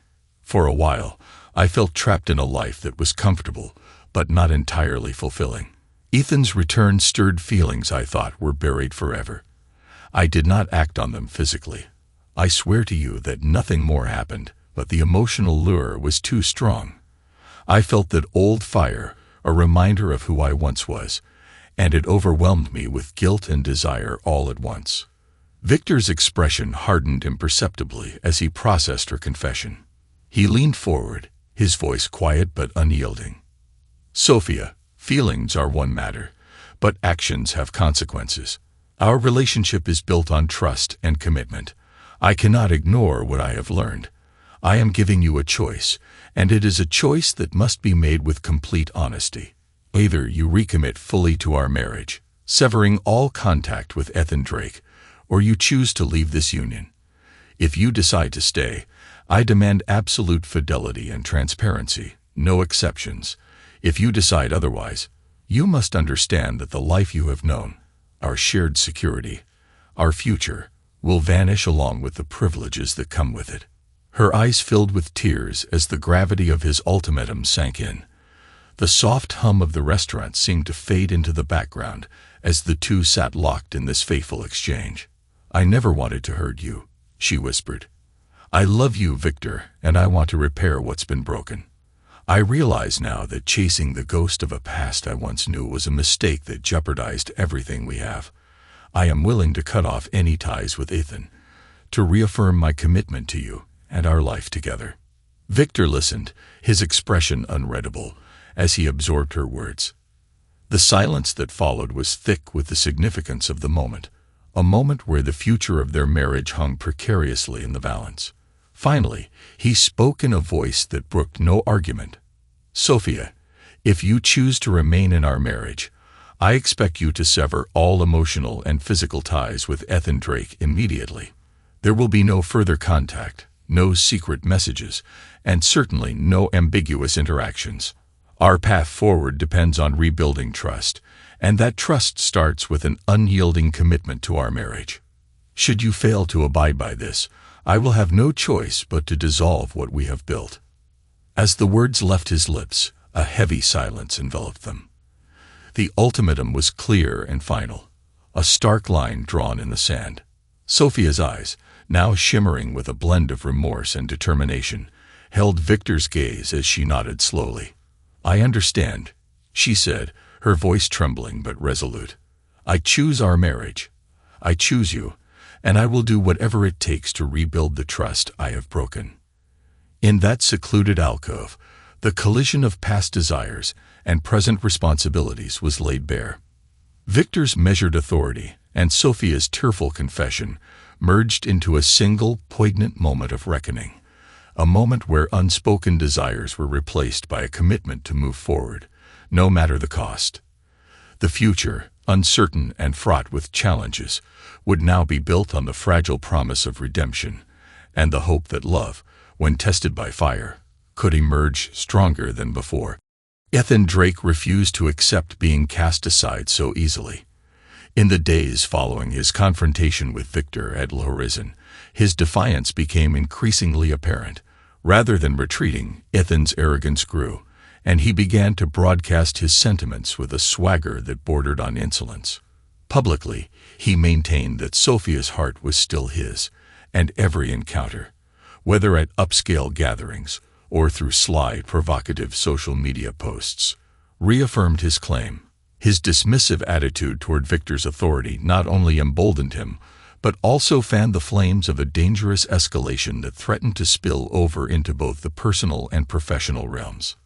[SPEAKER 1] "For a while, I felt trapped in a life that was comfortable, but not entirely fulfilling. Ethan's return stirred feelings I thought were buried forever. I did not act on them physically. I swear to you that nothing more happened, but the emotional lure was too strong. I felt that old fire, a reminder of who I once was, and it overwhelmed me with guilt and desire all at once." Victor's expression hardened imperceptibly as he processed her confession. He leaned forward, his voice quiet but unyielding. "Sophia, feelings are one matter, but actions have consequences. Our relationship is built on trust and commitment. I cannot ignore what I have learned. I am giving you a choice, and it is a choice that must be made with complete honesty. Either you recommit fully to our marriage, severing all contact with Ethan Drake, or you choose to leave this union. If you decide to stay, I demand absolute fidelity and transparency, no exceptions. If you decide otherwise, you must understand that the life you have known, our shared security, our future, will vanish along with the privileges that come with it." Her eyes filled with tears as the gravity of his ultimatum sank in. The soft hum of the restaurant seemed to fade into the background as the two sat locked in this fateful exchange. "I never wanted to hurt you," she whispered. "I love you, Victor, and I want to repair what's been broken. I realize now that chasing the ghost of a past I once knew was a mistake that jeopardized everything we have. I am willing to cut off any ties with Ethan, to reaffirm my commitment to you and our life together." Victor listened, his expression unreadable, as he absorbed her words. The silence that followed was thick with the significance of the moment, a moment where the future of their marriage hung precariously in the balance. Finally, he spoke in a voice that brooked no argument. "Sophia, if you choose to remain in our marriage, I expect you to sever all emotional and physical ties with Ethan Drake immediately. There will be no further contact, no secret messages, and certainly no ambiguous interactions. Our path forward depends on rebuilding trust, and that trust starts with an unyielding commitment to our marriage. Should you fail to abide by this, I will have no choice but to dissolve what we have built." As the words left his lips, a heavy silence enveloped them. The ultimatum was clear and final, a stark line drawn in the sand. Sophia's eyes, now shimmering with a blend of remorse and determination, held Victor's gaze as she nodded slowly. "I understand," she said, her voice trembling but resolute. "I choose our marriage. I choose you, and I will do whatever it takes to rebuild the trust I have broken." In that secluded alcove, the collision of past desires and present responsibilities was laid bare. Victor's measured authority and Sophia's tearful confession merged into a single, poignant moment of reckoning, a moment where unspoken desires were replaced by a commitment to move forward, no matter the cost. The future, uncertain and fraught with challenges, would now be built on the fragile promise of redemption and the hope that love, when tested by fire, could emerge stronger than before. Ethan Drake refused to accept being cast aside so easily. In the days following his confrontation with Victor at L'Horizon, his defiance became increasingly apparent. Rather than retreating, Ethan's arrogance grew, and he began to broadcast his sentiments with a swagger that bordered on insolence. Publicly, he maintained that Sophia's heart was still his, and every encounter, whether at upscale gatherings or through sly, provocative social media posts, reaffirmed his claim. His dismissive attitude toward Victor's authority not only emboldened him, but also fanned the flames of a dangerous escalation that threatened to spill over into both the personal and professional realms.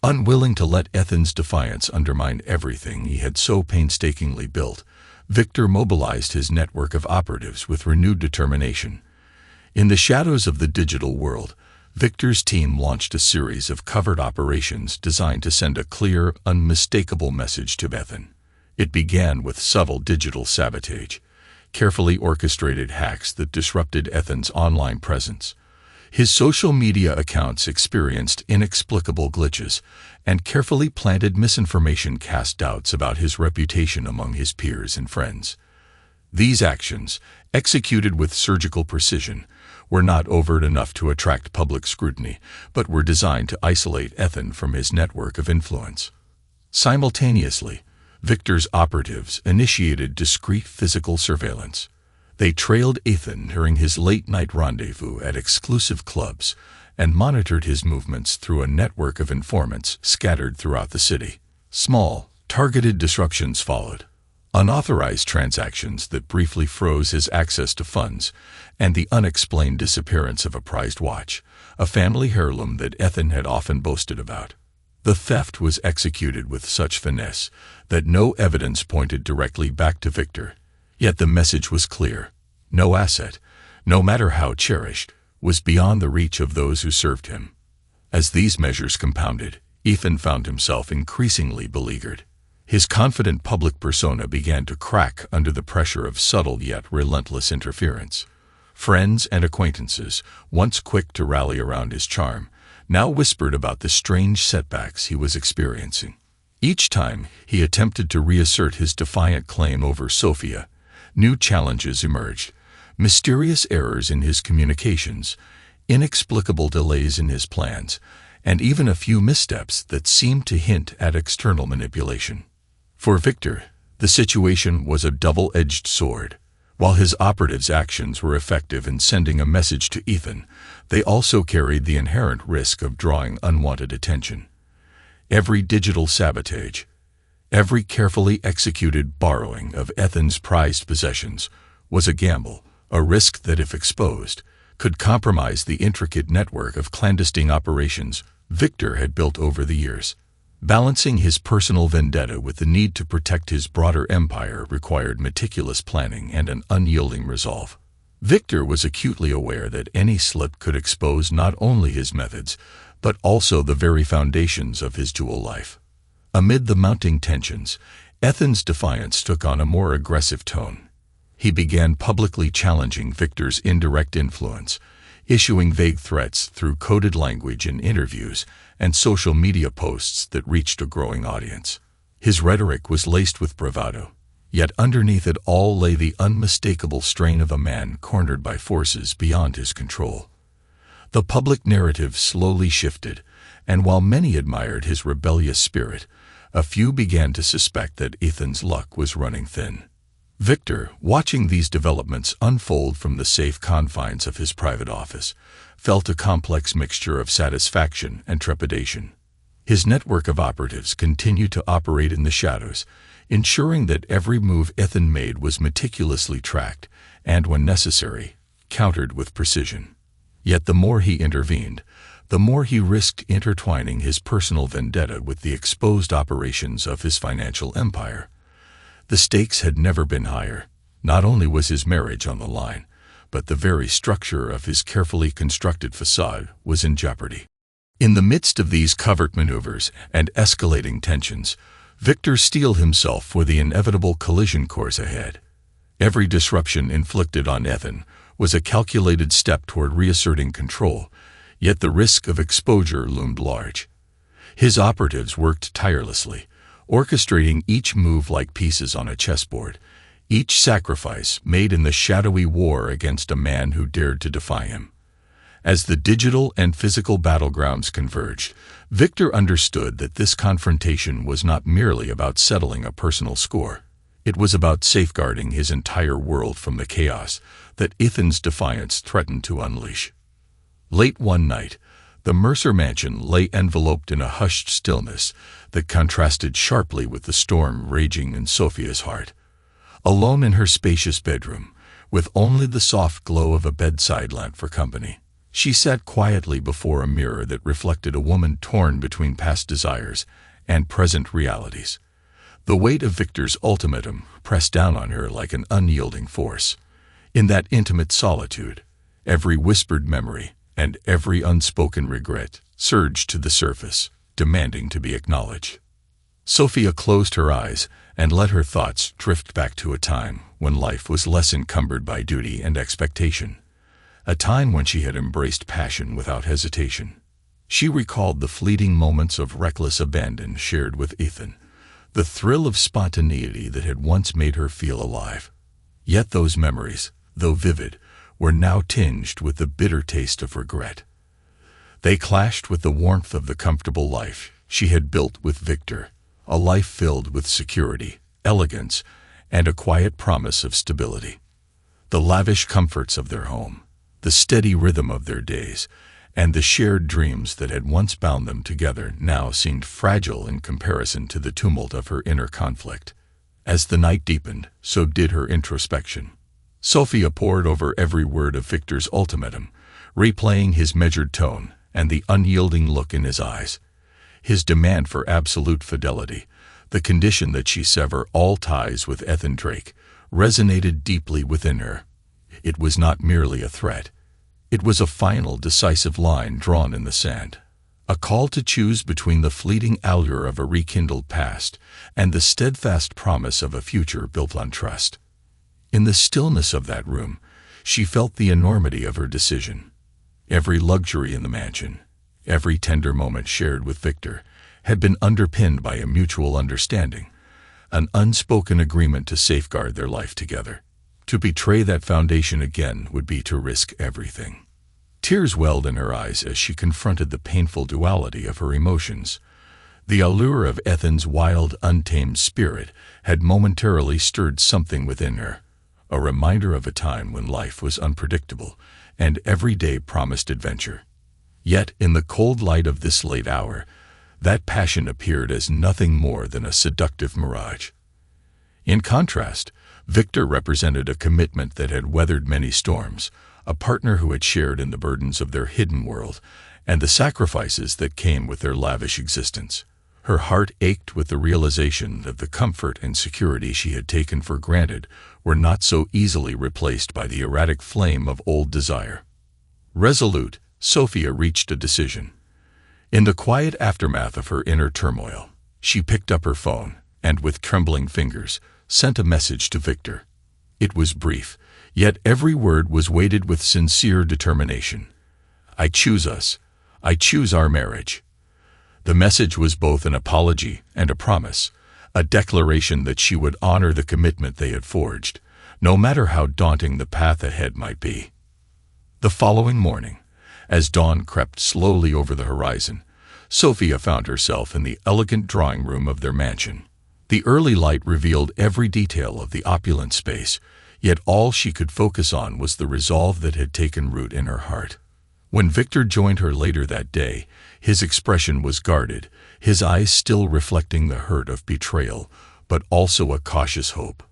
[SPEAKER 1] Unwilling to let Ethan's defiance undermine everything he had so painstakingly built, Victor mobilized his network of operatives with renewed determination. In the shadows of the digital world, Victor's team launched a series of covert operations designed to send a clear, unmistakable message to Ethan. It began with subtle digital sabotage, carefully orchestrated hacks that disrupted Ethan's online presence. His social media accounts experienced inexplicable glitches, and carefully planted misinformation cast doubts about his reputation among his peers and friends. These actions, executed with surgical precision, were not overt enough to attract public scrutiny, but were designed to isolate Ethan from his network of influence. Simultaneously, Victor's operatives initiated discreet physical surveillance. They trailed Ethan during his late-night rendezvous at exclusive clubs and monitored his movements through a network of informants scattered throughout the city. Small, targeted disruptions followed. Unauthorized transactions that briefly froze his access to funds, and the unexplained disappearance of a prized watch, a family heirloom that Ethan had often boasted about. The theft was executed with such finesse that no evidence pointed directly back to Victor. Yet the message was clear. No asset, no matter how cherished, was beyond the reach of those who served him. As these measures compounded, Ethan found himself increasingly beleaguered. His confident public persona began to crack under the pressure of subtle yet relentless interference. Friends and acquaintances, once quick to rally around his charm, now whispered about the strange setbacks he was experiencing. Each time he attempted to reassert his defiant claim over Sophia, new challenges emerged: mysterious errors in his communications, inexplicable delays in his plans, and even a few missteps that seemed to hint at external manipulation. For Victor, the situation was a double-edged sword. While his operatives' actions were effective in sending a message to Ethan, they also carried the inherent risk of drawing unwanted attention. Every digital sabotage, every carefully executed borrowing of Ethan's prized possessions, was a gamble, a risk that, if exposed, could compromise the intricate network of clandestine operations Victor had built over the years. Balancing his personal vendetta with the need to protect his broader empire required meticulous planning and an unyielding resolve. Victor was acutely aware that any slip could expose not only his methods, but also the very foundations of his dual life. Amid the mounting tensions, Ethan's defiance took on a more aggressive tone. He began publicly challenging Victor's indirect influence, issuing vague threats through coded language in interviews and social media posts that reached a growing audience. His rhetoric was laced with bravado, yet underneath it all lay the unmistakable strain of a man cornered by forces beyond his control. The public narrative slowly shifted, and while many admired his rebellious spirit, a few began to suspect that Ethan's luck was running thin. Victor, watching these developments unfold from the safe confines of his private office, felt a complex mixture of satisfaction and trepidation. His network of operatives continued to operate in the shadows, ensuring that every move Ethan made was meticulously tracked and, when necessary, countered with precision. Yet the more he intervened, the more he risked intertwining his personal vendetta with the exposed operations of his financial empire. The stakes had never been higher. Not only was his marriage on the line, but the very structure of his carefully constructed facade was in jeopardy. In the midst of these covert maneuvers and escalating tensions, Victor steeled himself for the inevitable collision course ahead. Every disruption inflicted on Ethan was a calculated step toward reasserting control, yet the risk of exposure loomed large. His operatives worked tirelessly, orchestrating each move like pieces on a chessboard, each sacrifice made in the shadowy war against a man who dared to defy him. As the digital and physical battlegrounds converged, Victor understood that this confrontation was not merely about settling a personal score. It was about safeguarding his entire world from the chaos that Ethan's defiance threatened to unleash. Late one night, the Mercer mansion lay enveloped in a hushed stillness that contrasted sharply with the storm raging in Sophia's heart. Alone in her spacious bedroom, with only the soft glow of a bedside lamp for company, she sat quietly before a mirror that reflected a woman torn between past desires and present realities. The weight of Victor's ultimatum pressed down on her like an unyielding force. In that intimate solitude, every whispered memory and every unspoken regret surged to the surface, demanding to be acknowledged. Sophia closed her eyes and let her thoughts drift back to a time when life was less encumbered by duty and expectation, a time when she had embraced passion without hesitation. She recalled the fleeting moments of reckless abandon shared with Ethan, the thrill of spontaneity that had once made her feel alive. Yet those memories, though vivid, were now tinged with the bitter taste of regret. They clashed with the warmth of the comfortable life she had built with Victor, a life filled with security, elegance, and a quiet promise of stability. The lavish comforts of their home, the steady rhythm of their days, and the shared dreams that had once bound them together now seemed fragile in comparison to the tumult of her inner conflict. As the night deepened, so did her introspection. Sophia pored over every word of Victor's ultimatum, replaying his measured tone and the unyielding look in his eyes. His demand for absolute fidelity, the condition that she sever all ties with Ethan Drake, resonated deeply within her. It was not merely a threat. It was a final, decisive line drawn in the sand, a call to choose between the fleeting allure of a rekindled past and the steadfast promise of a future built on trust. In the stillness of that room, she felt the enormity of her decision. Every luxury in the mansion, every tender moment shared with Victor, had been underpinned by a mutual understanding, an unspoken agreement to safeguard their life together. To betray that foundation again would be to risk everything. Tears welled in her eyes as she confronted the painful duality of her emotions. The allure of Ethan's wild, untamed spirit had momentarily stirred something within her, a reminder of a time when life was unpredictable and every day promised adventure. Yet, in the cold light of this late hour, that passion appeared as nothing more than a seductive mirage. In contrast, Victor represented a commitment that had weathered many storms, a partner who had shared in the burdens of their hidden world and the sacrifices that came with their lavish existence. Her heart ached with the realization that the comfort and security she had taken for granted were not so easily replaced by the erratic flame of old desire. Resolute, Sophia reached a decision. In the quiet aftermath of her inner turmoil, she picked up her phone and, with trembling fingers, sent a message to Victor. It was brief, yet every word was weighted with sincere determination. I choose us. I choose our marriage." The message was both an apology and a promise, a declaration that she would honor the commitment they had forged, no matter how daunting the path ahead might be. The following morning, as dawn crept slowly over the horizon, Sophia found herself in the elegant drawing room of their mansion. The early light revealed every detail of the opulent space, yet all she could focus on was the resolve that had taken root in her heart. When Victor joined her later that day, his expression was guarded, his eyes still reflecting the hurt of betrayal, but also a cautious hope.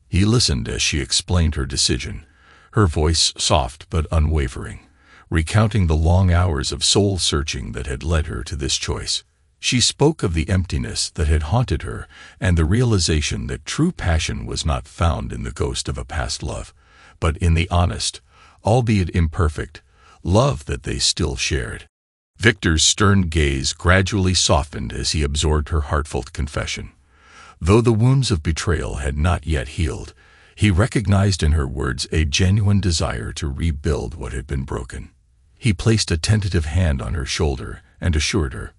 [SPEAKER 1] He listened as she explained her decision, her voice soft but unwavering, recounting the long hours of soul-searching that had led her to this choice. She spoke of the emptiness that had haunted her and the realization that true passion was not found in the ghost of a past love, but in the honest, albeit imperfect, love that they still shared. Victor's stern gaze gradually softened as he absorbed her heartfelt confession. Though the wounds of betrayal had not yet healed, he recognized in her words a genuine desire to rebuild what had been broken. He placed a tentative hand on her shoulder and assured her,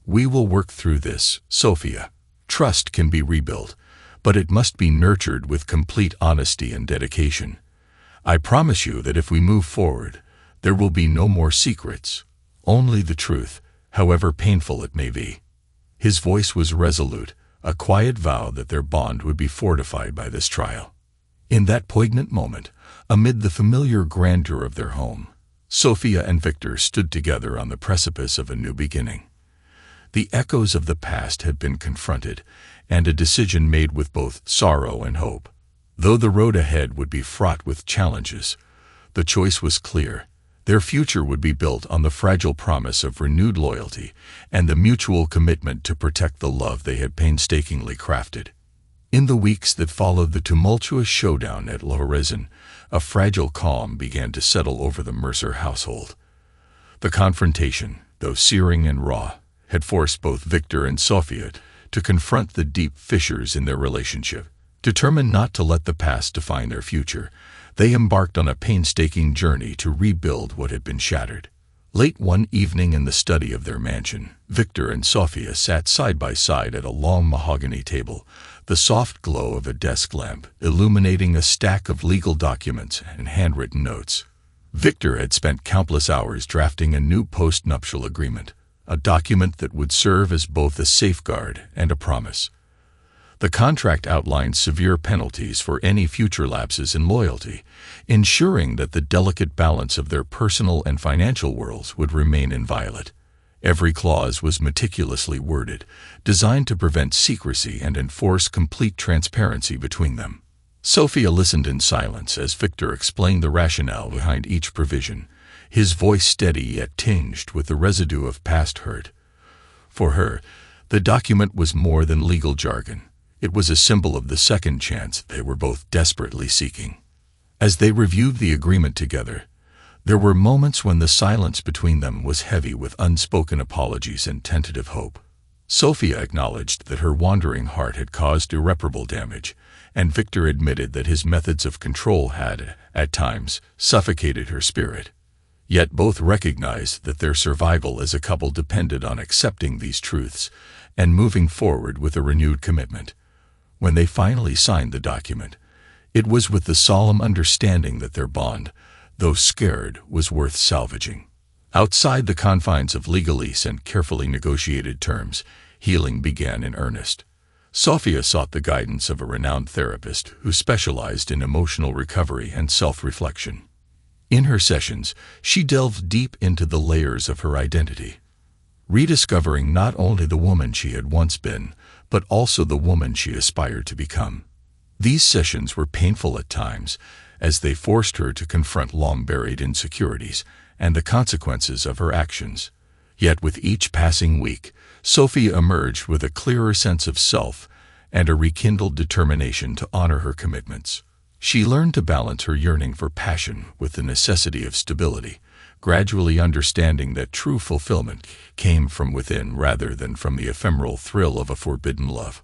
[SPEAKER 1] "We will work through this, Sophia. Trust can be rebuilt, but it must be nurtured with complete honesty and dedication. I promise you that if we move forward, there will be no more secrets, only the truth, however painful it may be." His voice was resolute, a quiet vow that their bond would be fortified by this trial. In that poignant moment, amid the familiar grandeur of their home, Sophia and Victor stood together on the precipice of a new beginning. The echoes of the past had been confronted, and a decision made with both sorrow and hope. Though the road ahead would be fraught with challenges, the choice was clear. Their future would be built on the fragile promise of renewed loyalty and the mutual commitment to protect the love they had painstakingly crafted. In the weeks that followed the tumultuous showdown at La Horizon, a fragile calm began to settle over the Mercer household. The confrontation, though searing and raw, had forced both Victor and Sophia to confront the deep fissures in their relationship. Determined not to let the past define their future, they embarked on a painstaking journey to rebuild what had been shattered. Late one evening in the study of their mansion, Victor and Sophia sat side by side at a long mahogany table, the soft glow of a desk lamp illuminating a stack of legal documents and handwritten notes. Victor had spent countless hours drafting a new post-nuptial agreement, a document that would serve as both a safeguard and a promise. The contract outlined severe penalties for any future lapses in loyalty, ensuring that the delicate balance of their personal and financial worlds would remain inviolate. Every clause was meticulously worded, designed to prevent secrecy and enforce complete transparency between them. Sophia listened in silence as Victor explained the rationale behind each provision, his voice steady yet tinged with the residue of past hurt. For her, the document was more than legal jargon. It was a symbol of the second chance they were both desperately seeking. As they reviewed the agreement together, there were moments when the silence between them was heavy with unspoken apologies and tentative hope. Sophia acknowledged that her wandering heart had caused irreparable damage, and Victor admitted that his methods of control had, at times, suffocated her spirit. Yet both recognized that their survival as a couple depended on accepting these truths and moving forward with a renewed commitment. When they finally signed the document, it was with the solemn understanding that their bond, though scared, was worth salvaging. Outside the confines of legalese and carefully negotiated terms, healing began in earnest. Sophia sought the guidance of a renowned therapist who specialized in emotional recovery and self-reflection. In her sessions, she delved deep into the layers of her identity, rediscovering not only the woman she had once been, but also the woman she aspired to become. These sessions were painful at times, as they forced her to confront long-buried insecurities and the consequences of her actions. Yet with each passing week, Sophia emerged with a clearer sense of self and a rekindled determination to honor her commitments. She learned to balance her yearning for passion with the necessity of stability, gradually understanding that true fulfillment came from within rather than from the ephemeral thrill of a forbidden love.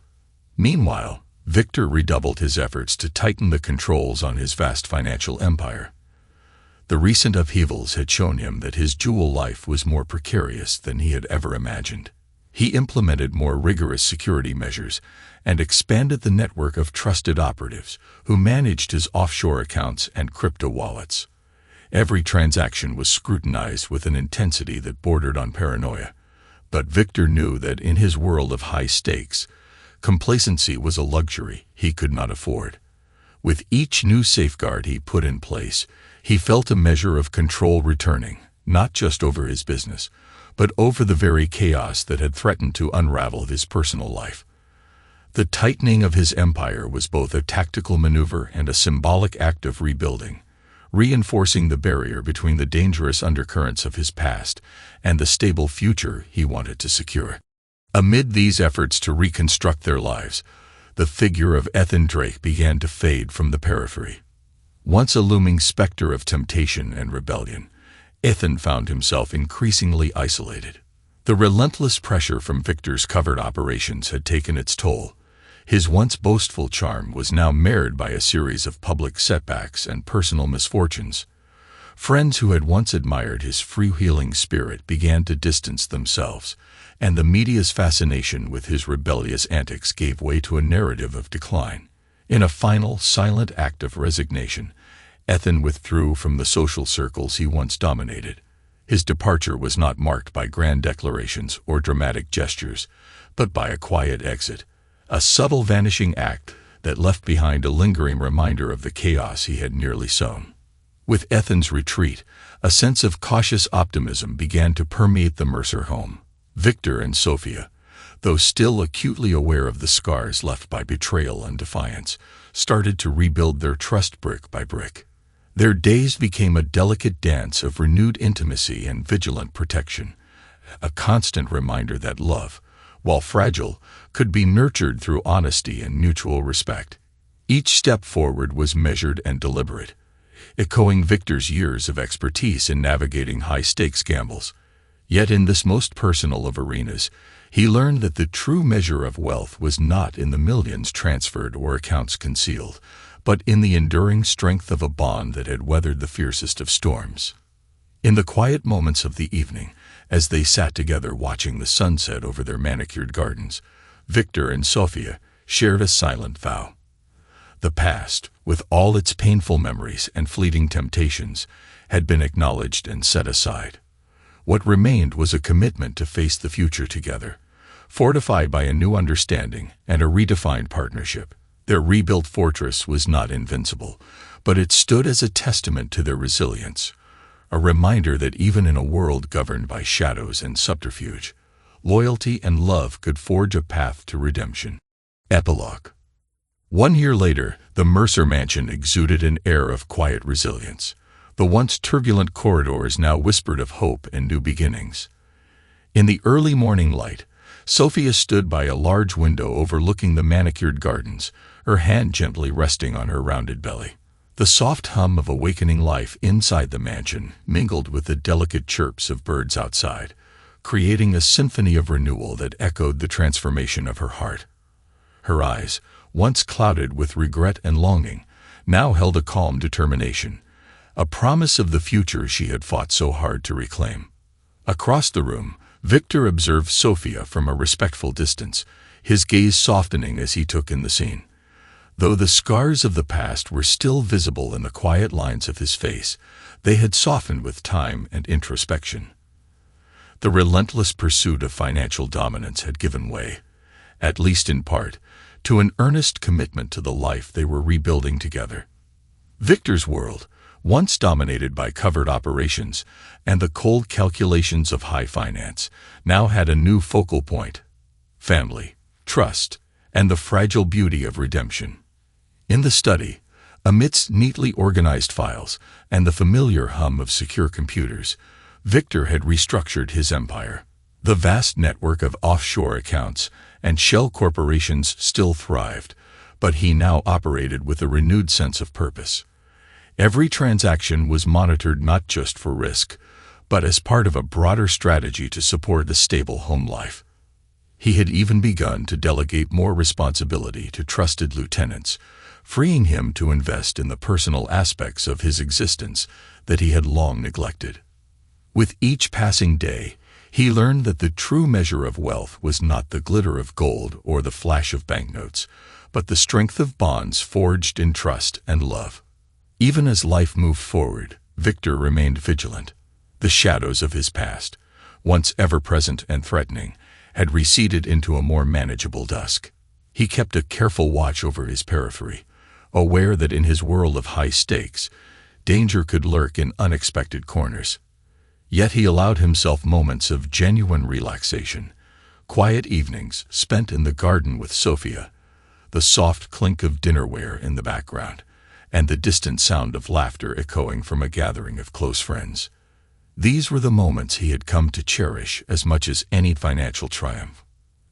[SPEAKER 1] Meanwhile, Victor redoubled his efforts to tighten the controls on his vast financial empire. The recent upheavals had shown him that his dual life was more precarious than he had ever imagined. He implemented more rigorous security measures and expanded the network of trusted operatives who managed his offshore accounts and crypto wallets. Every transaction was scrutinized with an intensity that bordered on paranoia. But Victor knew that in his world of high stakes, complacency was a luxury he could not afford. With each new safeguard he put in place, he felt a measure of control returning, not just over his business, but over the very chaos that had threatened to unravel his personal life. The tightening of his empire was both a tactical maneuver and a symbolic act of rebuilding, reinforcing the barrier between the dangerous undercurrents of his past and the stable future he wanted to secure. Amid these efforts to reconstruct their lives, the figure of Ethan Drake began to fade from the periphery. Once a looming specter of temptation and rebellion, Ethan found himself increasingly isolated. The relentless pressure from Victor's covert operations had taken its toll. His once boastful charm was now marred by a series of public setbacks and personal misfortunes. Friends who had once admired his freewheeling spirit began to distance themselves, and the media's fascination with his rebellious antics gave way to a narrative of decline. In a final, silent act of resignation, Ethan withdrew from the social circles he once dominated. His departure was not marked by grand declarations or dramatic gestures, but by a quiet exit, a subtle vanishing act that left behind a lingering reminder of the chaos he had nearly sown. With Ethan's retreat, a sense of cautious optimism began to permeate the Mercer home. Victor and Sophia, though still acutely aware of the scars left by betrayal and defiance, started to rebuild their trust brick by brick. Their days became a delicate dance of renewed intimacy and vigilant protection, a constant reminder that love, while fragile, could be nurtured through honesty and mutual respect. Each step forward was measured and deliberate, echoing Victor's years of expertise in navigating high-stakes gambles. Yet in this most personal of arenas, he learned that the true measure of wealth was not in the millions transferred or accounts concealed, but in the enduring strength of a bond that had weathered the fiercest of storms. In the quiet moments of the evening, as they sat together watching the sunset over their manicured gardens, Victor and Sophia shared a silent vow. The past, with all its painful memories and fleeting temptations, had been acknowledged and set aside. What remained was a commitment to face the future together, fortified by a new understanding and a redefined partnership. Their rebuilt fortress was not invincible, but it stood as a testament to their resilience, a reminder that even in a world governed by shadows and subterfuge, loyalty and love could forge a path to redemption. Epilogue. 1 year later, the Mercer mansion exuded an air of quiet resilience. The once turbulent corridors now whispered of hope and new beginnings. In the early morning light, Sophia stood by a large window overlooking the manicured gardens, her hand gently resting on her rounded belly. The soft hum of awakening life inside the mansion mingled with the delicate chirps of birds outside, creating a symphony of renewal that echoed the transformation of her heart. Her eyes, once clouded with regret and longing, now held a calm determination, a promise of the future she had fought so hard to reclaim. Across the room, Victor observed Sophia from a respectful distance, his gaze softening as he took in the scene. Though the scars of the past were still visible in the quiet lines of his face, they had softened with time and introspection. The relentless pursuit of financial dominance had given way, at least in part, to an earnest commitment to the life they were rebuilding together. Victor's world, once dominated by covert operations and the cold calculations of high finance, now had a new focal point: family, trust, and the fragile beauty of redemption. In the study, amidst neatly organized files and the familiar hum of secure computers, Victor had restructured his empire. The vast network of offshore accounts and shell corporations still thrived, but he now operated with a renewed sense of purpose. Every transaction was monitored not just for risk, but as part of a broader strategy to support a stable home life. He had even begun to delegate more responsibility to trusted lieutenants, freeing him to invest in the personal aspects of his existence that he had long neglected. With each passing day, he learned that the true measure of wealth was not the glitter of gold or the flash of banknotes, but the strength of bonds forged in trust and love. Even as life moved forward, Victor remained vigilant. The shadows of his past, once ever-present and threatening, had receded into a more manageable dusk. He kept a careful watch over his periphery, aware that in his world of high stakes, danger could lurk in unexpected corners. Yet he allowed himself moments of genuine relaxation, quiet evenings spent in the garden with Sophia, the soft clink of dinnerware in the background, and the distant sound of laughter echoing from a gathering of close friends. These were the moments he had come to cherish as much as any financial triumph.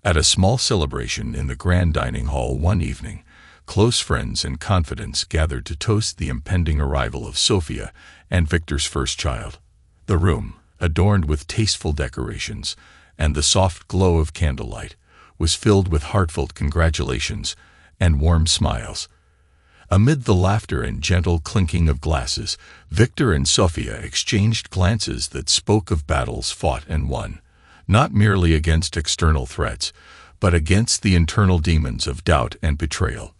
[SPEAKER 1] At a small celebration in the grand dining hall one evening, close friends and confidants gathered to toast the impending arrival of Sophia and Victor's first child. The room, adorned with tasteful decorations and the soft glow of candlelight, was filled with heartfelt congratulations and warm smiles. Amid the laughter and gentle clinking of glasses, Victor and Sophia exchanged glances that spoke of battles fought and won, not merely against external threats, but against the internal demons of doubt and betrayal.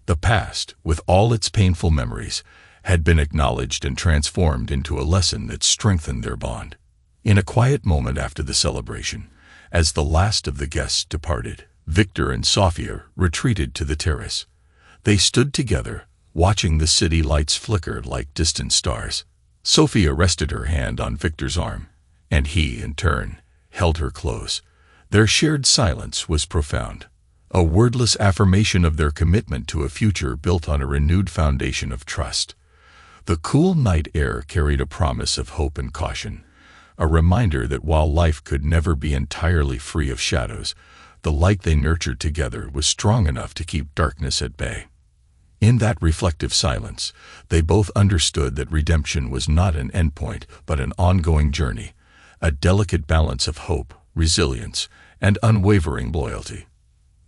[SPEAKER 1] The past, with all its painful memories, had been acknowledged and transformed into a lesson that strengthened their bond. In a quiet moment after the celebration, as the last of the guests departed, Victor and Sophia retreated to the terrace. They stood together, watching the city lights flicker like distant stars. Sophia rested her hand on Victor's arm, and he, in turn, held her close. Their shared silence was profound, a wordless affirmation of their commitment to a future built on a renewed foundation of trust. The cool night air carried a promise of hope and caution, a reminder that while life could never be entirely free of shadows, the light they nurtured together was strong enough to keep darkness at bay. In that reflective silence, they both understood that redemption was not an endpoint but an ongoing journey, a delicate balance of hope, resilience, and unwavering loyalty.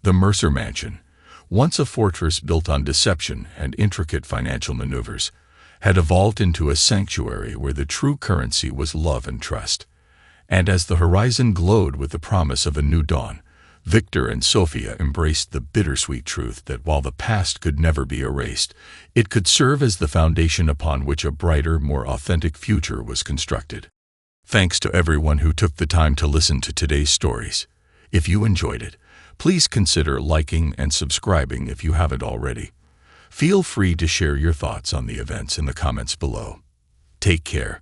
[SPEAKER 1] The Mercer Mansion, once a fortress built on deception and intricate financial maneuvers, had evolved into a sanctuary where the true currency was love and trust. And as the horizon glowed with the promise of a new dawn, Victor and Sophia embraced the bittersweet truth that while the past could never be erased, it could serve as the foundation upon which a brighter, more authentic future was constructed. Thanks to everyone who took the time to listen to today's stories. If you enjoyed it, please consider liking and subscribing if you haven't already. Feel free to share your thoughts on the events in the comments below. Take care.